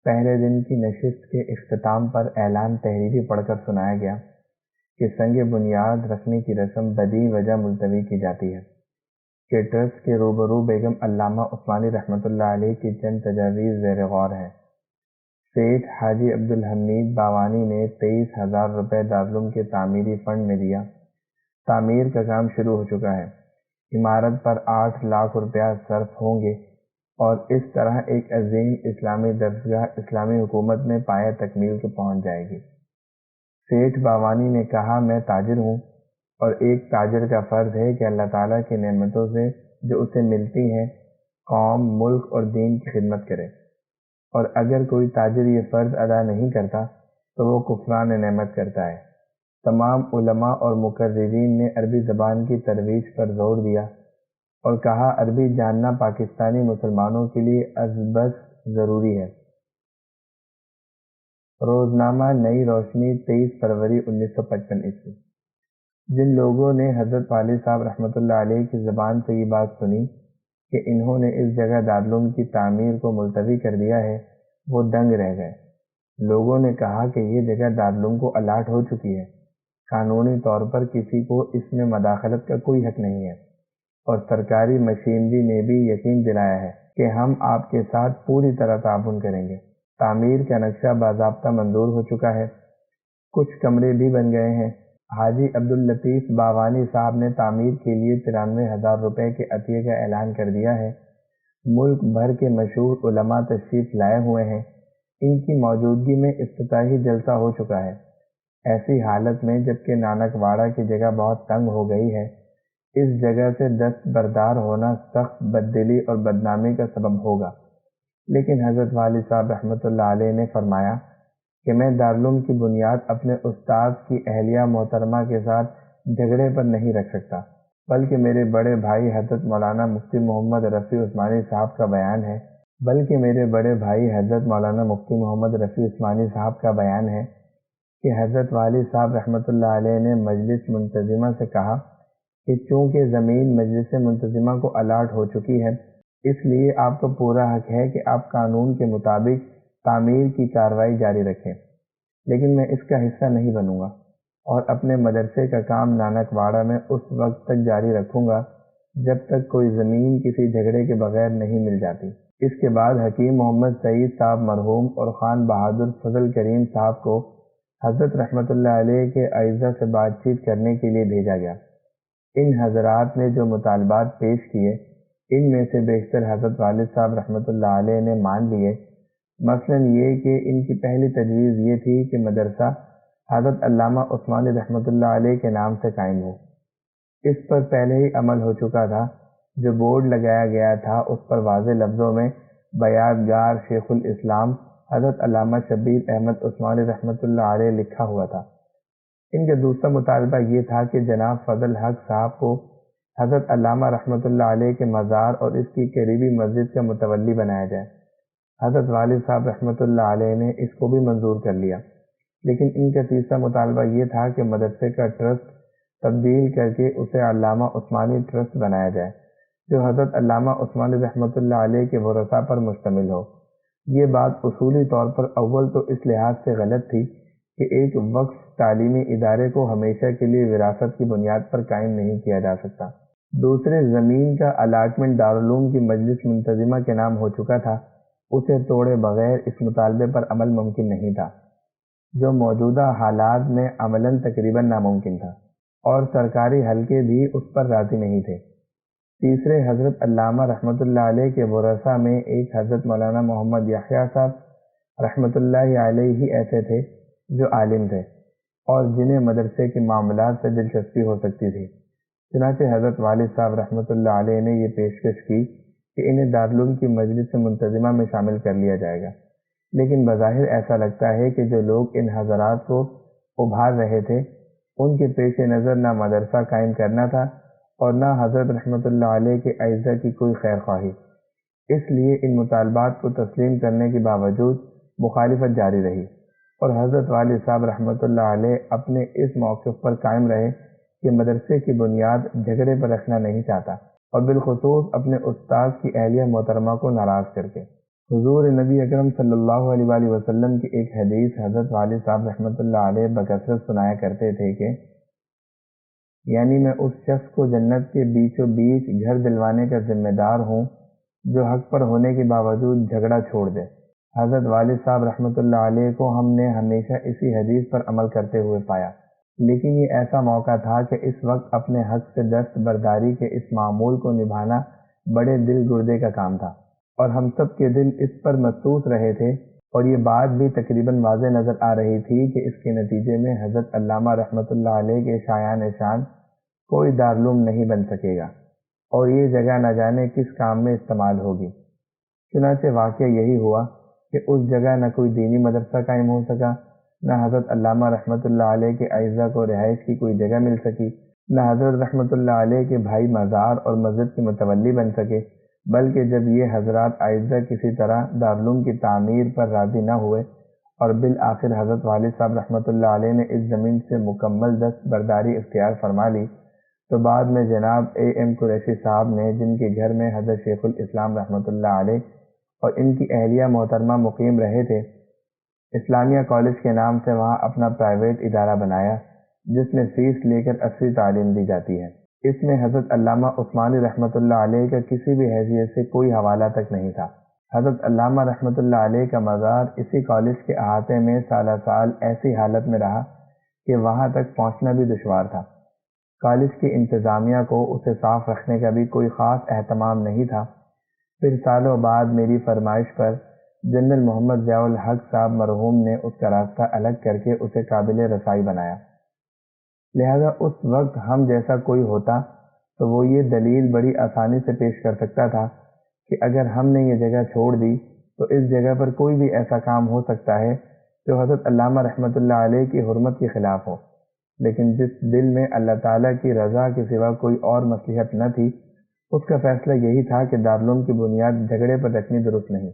پہلے دن کی نشست کے اختتام پر اعلان تحریری پڑھ کر سنایا گیا کہ سنگ بنیاد رکھنے کی رسم بدی وجہ ملتوی کی جاتی ہے کہ ٹرسٹ کے روبرو بیگم علامہ عثمانی رحمۃ اللہ علیہ کی چند تجاویز زیر غور ہیں۔ سیٹھ حاجی عبدالحمید باوانی نے 23,000 روپے دارالعلوم کے تعمیری فنڈ میں دیا۔ تعمیر کا کام شروع ہو چکا ہے۔ عمارت پر 8 لاکھ روپیہ صرف ہوں گے اور اس طرح ایک عظیم اسلامی درسگاہ اسلامی حکومت میں پایہ تکمیل کو پہنچ جائے گی۔ سیٹھ باوانی نے کہا، میں تاجر ہوں اور ایک تاجر کا فرض ہے کہ اللہ تعالیٰ کی نعمتوں سے جو اسے ملتی ہیں قوم، ملک اور دین کی خدمت کرے، اور اگر کوئی تاجر یہ فرض ادا نہیں کرتا تو وہ کفران نعمت کرتا ہے۔ تمام علماء اور مقررین نے عربی زبان کی ترویج پر زور دیا اور کہا عربی جاننا پاکستانی مسلمانوں کے لیے ازبز ضروری ہے۔ روزنامہ نئی روشنی 23 فروری 1955 جن لوگوں نے حضرت والد صاحب رحمۃ اللہ علیہ کی زبان سے یہ بات سنی کہ انہوں نے اس جگہ دارالعلوم کی تعمیر کو ملتوی کر دیا ہے، وہ دنگ رہ گئے۔ لوگوں نے کہا کہ یہ جگہ دارالعلوم کو الاٹ ہو چکی ہے، قانونی طور پر کسی کو اس میں مداخلت کا کوئی حق نہیں ہے، اور سرکاری مشینری نے بھی یقین دلایا ہے کہ ہم آپ کے ساتھ پوری طرح تعاون کریں گے۔ تعمیر کا نقشہ باضابطہ منظور ہو چکا ہے، کچھ کمرے بھی بن گئے ہیں۔ حاجی عبداللطیف باوانی صاحب نے تعمیر کے لیے 93,000 روپے کے عطیے کا اعلان کر دیا ہے۔ ملک بھر کے مشہور علماء تشریف لائے ہوئے ہیں۔ ان کی موجودگی میں افتتاحی جلسہ ہو چکا ہے۔ ایسی حالت میں جبکہ نانک واڑہ کی جگہ بہت تنگ ہو گئی ہے، اس جگہ سے دستبردار ہونا سخت بددلی اور بدنامی کا سبب ہوگا، لیکن حضرت والد صاحب رحمۃ اللہ علیہ نے فرمایا کہ میں دارالعلوم کی بنیاد اپنے استاذ کی اہلیہ محترمہ کے ساتھ جھگڑے پر نہیں رکھ سکتا، بلکہ میرے بڑے بھائی حضرت مولانا مفتی محمد رفیع عثمانی صاحب کا بیان ہے کہ حضرت والد صاحب رحمۃ اللہ علیہ نے مجلس منتظمہ سے کہا کہ چونکہ زمین مجلس منتظمہ کو الاٹ ہو چکی ہے، اس لیے آپ کو پورا حق ہے کہ آپ قانون کے مطابق تعمیر کی کارروائی جاری رکھیں، لیکن میں اس کا حصہ نہیں بنوں گا اور اپنے مدرسے کا کام نانک واڑہ میں اس وقت تک جاری رکھوں گا جب تک کوئی زمین کسی جھگڑے کے بغیر نہیں مل جاتی۔ اس کے بعد حکیم محمد سعید صاحب مرحوم اور خان بہادر فضل کریم صاحب کو حضرت رحمۃ اللہ علیہ کے اعزہ سے بات چیت کرنے کے لیے بھیجا گیا۔ ان حضرات نے جو مطالبات پیش کیے، ان میں سے بیشتر حضرت والد صاحب رحمۃ اللہ علیہ نے مان لیے۔ مثلاً یہ کہ ان کی پہلی تجویز یہ تھی کہ مدرسہ حضرت علامہ عثمانی رحمۃ اللہ علیہ کے نام سے قائم ہو۔ اس پر پہلے ہی عمل ہو چکا تھا۔ جو بورڈ لگایا گیا تھا اس پر واضح لفظوں میں بیاتگار شیخ الاسلام حضرت علامہ شبیر احمد عثمانی رحمۃ اللہ علیہ لکھا ہوا تھا۔ ان کا دوسرا مطالبہ یہ تھا کہ جناب فضل حق صاحب کو حضرت علامہ رحمۃ اللہ علیہ کے مزار اور اس کی قریبی مسجد کا متولی بنایا جائے۔ حضرت والد صاحب رحمۃ اللہ علیہ نے اس کو بھی منظور کر لیا، لیکن ان کا تیسرا مطالبہ یہ تھا کہ مدرسے کا ٹرسٹ تبدیل کر کے اسے علامہ عثمانی ٹرسٹ بنایا جائے، جو حضرت علامہ عثمانی رحمۃ اللہ علیہ کے ورثاء پر مشتمل ہو۔ یہ بات اصولی طور پر اول تو اس لحاظ سے غلط تھی کہ ایک وقف تعلیمی ادارے کو ہمیشہ کے لیے وراثت کی بنیاد پر قائم نہیں کیا جا سکتا۔ دوسرے، زمین کا الاٹمنٹ دارالعلوم کی مجلس منتظمہ کے نام ہو چکا تھا، اسے توڑے بغیر اس مطالبے پر عمل ممکن نہیں تھا، جو موجودہ حالات میں عملاً تقریباً ناممکن تھا، اور سرکاری حلقے بھی اس پر راضی نہیں تھے۔ تیسرے، حضرت علامہ رحمۃ اللہ علیہ کے ورثاء میں ایک حضرت مولانا محمد یحییٰ صاحب رحمۃ اللہ علیہ ہی ایسے تھے جو عالم تھے اور جنہیں مدرسے کے معاملات سے دلچسپی ہو سکتی تھی۔ چنانچہ حضرت والد صاحب رحمۃ اللہ علیہ نے یہ پیشکش کی کہ انہیں دارالعلوم کی مجلس منتظمہ میں شامل کر لیا جائے گا، لیکن بظاہر ایسا لگتا ہے کہ جو لوگ ان حضرات کو ابھار رہے تھے، ان کے پیش نظر نہ مدرسہ قائم کرنا تھا اور نہ حضرت رحمۃ اللہ علیہ کے اعزہ کی کوئی خیر خواہی۔ اس لیے ان مطالبات کو تسلیم کرنے کے باوجود مخالفت جاری رہی، اور حضرت والد صاحب رحمۃ اللہ علیہ اپنے اس موقف پر قائم رہے کہ مدرسے کی بنیاد جھگڑے پر رکھنا نہیں چاہتا، اور بالخصوص اپنے استاذ کی اہلیہ محترمہ کو ناراض کر کے۔ حضور نبی اکرم صلی اللہ علیہ وآلہ وسلم کی ایک حدیث حضرت والد صاحب رحمۃ اللہ علیہ بکثرت سنایا کرتے تھے کہ یعنی میں اس شخص کو جنت کے بیچوں بیچ گھر دلوانے کا ذمہ دار ہوں جو حق پر ہونے کے باوجود جھگڑا چھوڑ دے۔ حضرت والد صاحب رحمۃ اللہ علیہ کو ہم نے ہمیشہ اسی حدیث پر عمل کرتے ہوئے پایا، لیکن یہ ایسا موقع تھا کہ اس وقت اپنے حق سے دست برداری کے اس معمول کو نبھانا بڑے دل گردے کا کام تھا، اور ہم سب کے دل اس پر محسوس رہے تھے، اور یہ بات بھی تقریباً واضح نظر آ رہی تھی کہ اس کے نتیجے میں حضرت علامہ رحمۃ اللہ علیہ کے شایان شان کوئی دارالعلوم نہیں بن سکے گا، اور یہ جگہ نہ جانے کس کام میں استعمال ہوگی۔ چنانچہ واقعہ یہی ہوا کہ اس جگہ نہ کوئی دینی مدرسہ قائم ہو سکا، نہ حضرت علامہ رحمۃ اللہ علیہ کے اعزہ کو رہائش کی کوئی جگہ مل سکی، نہ حضرت رحمۃ اللہ علیہ کے بھائی مزار اور مسجد کے متولی بن سکے، بلکہ جب یہ حضرات اعزہ کسی طرح دارالعلوم کی تعمیر پر راضی نہ ہوئے اور بالآخر حضرت والد صاحب رحمۃ اللہ علیہ نے اس زمین سے مکمل دست برداری اختیار فرما لی، تو بعد میں جناب ایم قریشی صاحب نے، جن کے گھر میں حضرت شیخ الاسلام رحمۃ اللہ علیہ اور ان کی اہلیہ محترمہ مقیم رہے تھے، اسلامیہ کالج کے نام سے وہاں اپنا پرائیویٹ ادارہ بنایا جس میں فیس لے کر اصلی تعلیم دی جاتی ہے۔ اس میں حضرت علامہ عثمانی رحمۃ اللہ علیہ کا کسی بھی حیثیت سے کوئی حوالہ تک نہیں تھا۔ حضرت علامہ رحمۃ اللہ علیہ کا مزار اسی کالج کے احاطے میں سالہ سال ایسی حالت میں رہا کہ وہاں تک پہنچنا بھی دشوار تھا۔ کالج کی انتظامیہ کو اسے صاف رکھنے کا بھی کوئی خاص اہتمام نہیں تھا۔ پھر سالوں بعد میری فرمائش پر جنرل محمد ضیاء الحق صاحب مرحوم نے اس کا راستہ الگ کر کے اسے قابل رسائی بنایا، لہذا اس وقت ہم جیسا کوئی ہوتا تو وہ یہ دلیل بڑی آسانی سے پیش کر سکتا تھا کہ اگر ہم نے یہ جگہ چھوڑ دی تو اس جگہ پر کوئی بھی ایسا کام ہو سکتا ہے جو حضرت علامہ رحمۃ اللہ علیہ کی حرمت کے خلاف ہو، لیکن جس دل میں اللہ تعالیٰ کی رضا کے سوا کوئی اور مصلحت نہ تھی، اس کا فیصلہ یہی تھا کہ دارالعلوم کی بنیاد جھگڑے پر رکھنی درست نہیں۔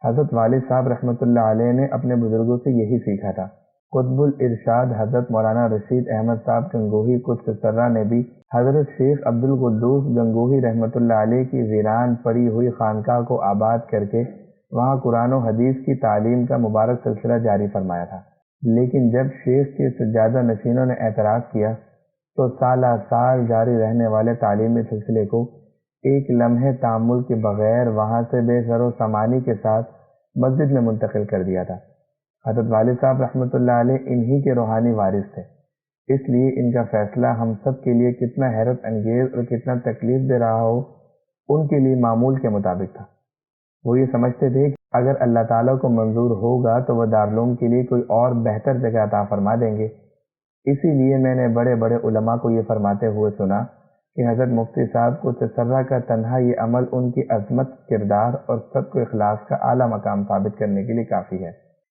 حضرت والد صاحب رحمۃ اللہ علیہ نے اپنے بزرگوں سے یہی سیکھا تھا۔ قطب الارشاد حضرت مولانا رشید احمد صاحب گنگوہی قدس سرہ نے بھی حضرت شیخ عبد القدوس گنگوہی رحمۃ اللہ علیہ کی ویران پڑی ہوئی خانقاہ کو آباد کر کے وہاں قرآن و حدیث کی تعلیم کا مبارک سلسلہ جاری فرمایا تھا، لیکن جب شیخ کے سجادہ نشینوں نے اعتراض کیا تو سالہ سال جاری رہنے والے تعلیمی سلسلے کو ایک لمحے تأمل کے بغیر وہاں سے بے سر و سامانی کے ساتھ مسجد میں منتقل کر دیا تھا۔ حضرت والد صاحب رحمۃ اللہ علیہ انہی کے روحانی وارث تھے، اس لیے ان کا فیصلہ ہم سب کے لیے کتنا حیرت انگیز اور کتنا تکلیف دے رہا ہو، ان کے لیے معمول کے مطابق تھا۔ وہ یہ سمجھتے تھے کہ اگر اللہ تعالیٰ کو منظور ہوگا تو وہ دارالعلوم کے لیے کوئی اور بہتر جگہ عطا فرما دیں گے۔ اسی لیے میں نے بڑے بڑے علماء کو یہ فرماتے ہوئے سنا کہ حضرت مفتی صاحب کو سرہ کا تنہا یہ عمل ان کی عظمت، کردار اور صدق و اخلاص کا اعلیٰ مقام ثابت کرنے کے لیے کافی ہے۔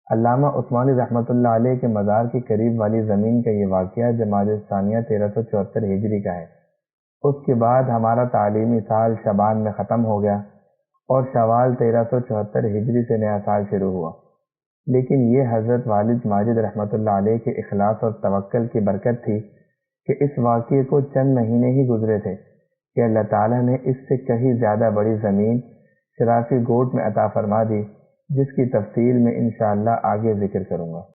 علامہ عثمانی رحمۃ اللہ علیہ کے مزار کے قریب والی زمین کا یہ واقعہ جمادی الثانیہ 1374 ہجری کا ہے۔ اس کے بعد ہمارا تعلیمی سال شعبان میں ختم ہو گیا اور شوال 1374 ہجری سے نیا سال شروع ہوا، لیکن یہ حضرت والد ماجد رحمۃ اللہ علیہ کے اخلاص اور توکل کی برکت تھی کہ اس واقعے کو چند مہینے ہی گزرے تھے کہ اللہ تعالیٰ نے اس سے کہیں زیادہ بڑی زمین شرافی گوٹ میں عطا فرما دی، جس کی تفصیل میں انشاءاللہ آگے ذکر کروں گا۔